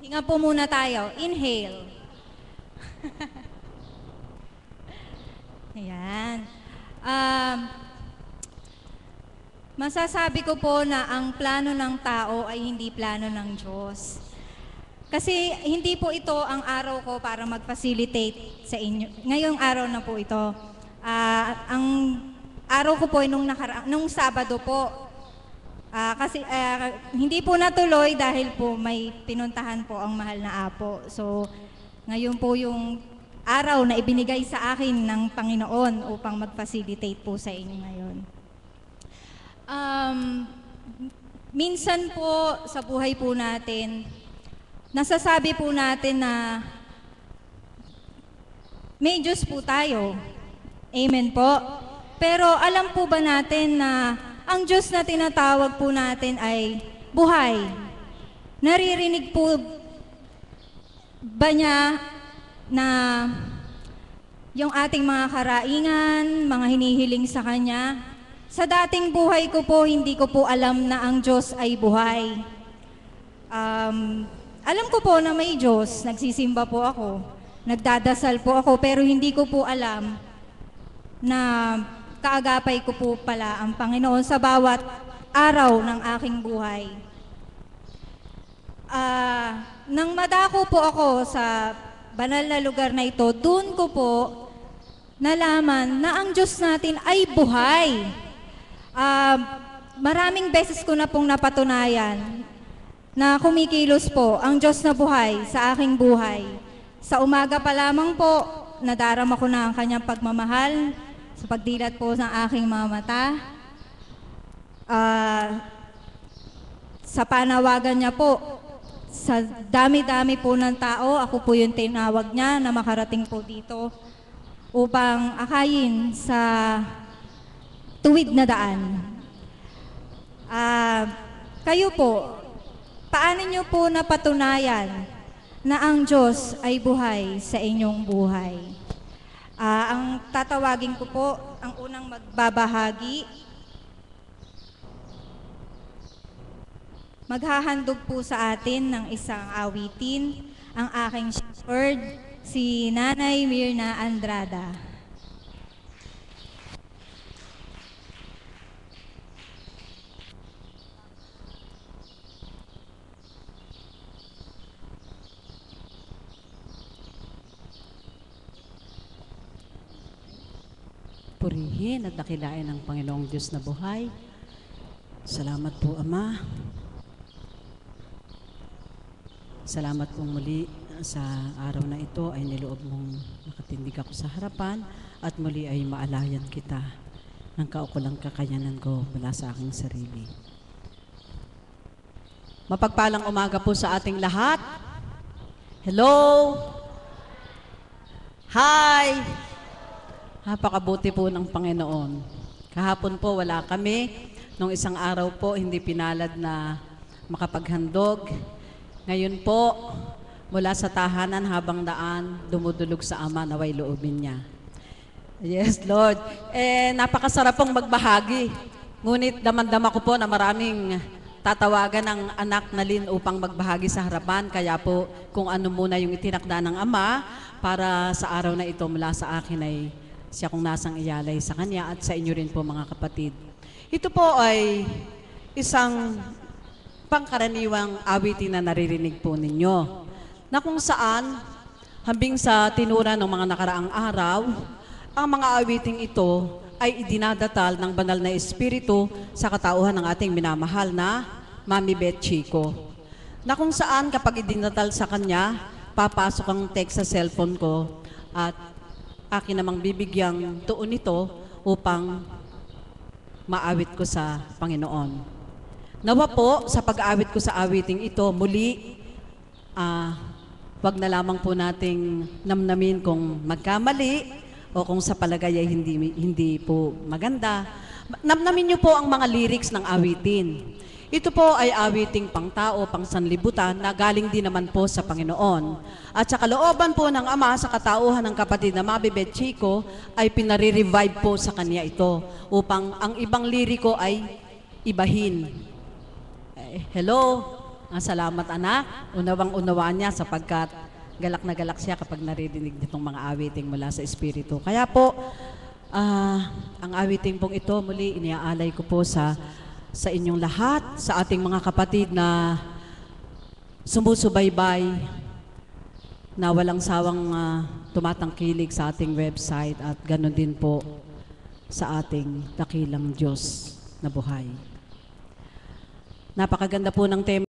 Hinga po muna tayo. Inhale. Ayan. Masasabi ko po na ang plano ng tao ay hindi plano ng Diyos. Kasi hindi po ito ang araw ko para mag-facilitate sa inyo. Ngayong araw na po ito. Ang araw ko po ay nung Sabado po. Kasi hindi po natuloy dahil po may pinuntahan po ang mahal na apo. So, ngayon po yung araw na ibinigay sa akin ng Panginoon upang mag-facilitate po sa inyo ngayon. Minsan po sa buhay po natin, nasasabi po natin na may Diyos po tayo. Amen po. Pero alam po ba natin na ang Diyos na tinatawag po natin ay buhay? Naririnig po ba niya na yung ating mga karaingan, mga hinihiling sa Kanya? Sa dating buhay ko po, hindi ko po alam na ang Diyos ay buhay. Alam ko po na may Diyos, nagsisimba po ako, nagdadasal po ako, pero hindi ko po alam na kaagapay ko po pala ang Panginoon sa bawat araw ng aking buhay. Nang madako po ako sa banal na lugar na ito, doon ko po nalaman na ang Diyos natin ay buhay. Maraming beses ko na pong napatunayan na kumikilos po ang Diyos na buhay sa aking buhay. Sa umaga pa lamang po, nadarama ko na ang Kanyang pagmamahal sa pagdilat po ng aking mga mata. Sa panawagan niya po, sa dami-dami po ng tao, ako po yung tinawag niya na makarating po dito upang akayin sa tuwid na daan. Kayo po, paano niyo po napatunayan na ang Diyos ay buhay sa inyong buhay? Ang tatawagin ko po, ang unang magbabahagi, maghahandog po sa atin ng isang awitin, ang aking shepherd, si Nanay Mirna Andrada. Purihin at dakilain ng Panginoong Diyos na buhay. Salamat po, Ama. Salamat po muli sa araw na ito ay niloob mong nakatindig ako sa harapan at muli ay maalayan kita ng kaukulang kakayanan ko mula sa aking sarili. Mapagpalang umaga po sa ating lahat. Hello! Hi! Napakabuti po ng Panginoon. Kahapon po wala kami. Nung isang araw po hindi pinalad na makapaghandog. Ngayon po, mula sa tahanan habang daan, dumudulog sa Ama naway loobin niya. Yes, Lord. Napakasarap pong magbahagi. Ngunit damang-dama ko po na maraming tatawagan ng anak na Lynn upang magbahagi sa harapan. Kaya po kung ano muna yung itinakda ng Ama para sa araw na ito mula sa akin ay siya kung nasang iyalay sa Kanya at sa inyo rin po mga kapatid. Ito po ay isang pangkaraniwang awitin na naririnig po ninyo na kung saan hambing sa tinura ng mga nakaraang araw, ang mga awiting ito ay idinadatal ng banal na espiritu sa katauhan ng ating minamahal na Mami Beth Chico. Na kung saan kapag idinatal sa kanya, papasok ang text sa cellphone ko at akin namang bibigyang tuon ito upang maawit ko sa Panginoon. Nawa po sa pag-aawit ko sa awiting ito, muli, wag na lamang po nating namnamin kung magkamali o kung sa palagay ay hindi po maganda. Namnamin niyo po ang mga lyrics ng awitin. Ito po ay awiting pangtao, pangsanlibutan na galing din naman po sa Panginoon. At sa kalooban po ng Ama sa katauhan ng kapatid na Mami Beth Chico ay pinare-revive po sa kanya ito upang ang ibang liriko ay ibahin. Hello? Salamat anak. Unawang-unawaan niya sapagkat galak na galak siya kapag naririnig nitong mga awiting mula sa Espiritu. Kaya po, ang awiting pong ito muli iniaalay ko po sa inyong lahat, sa ating mga kapatid na sumusubaybay, na walang sawang tumatangkilig sa ating website at ganoon din po sa ating dakilang Diyos na buhay. Napakaganda po ng tema.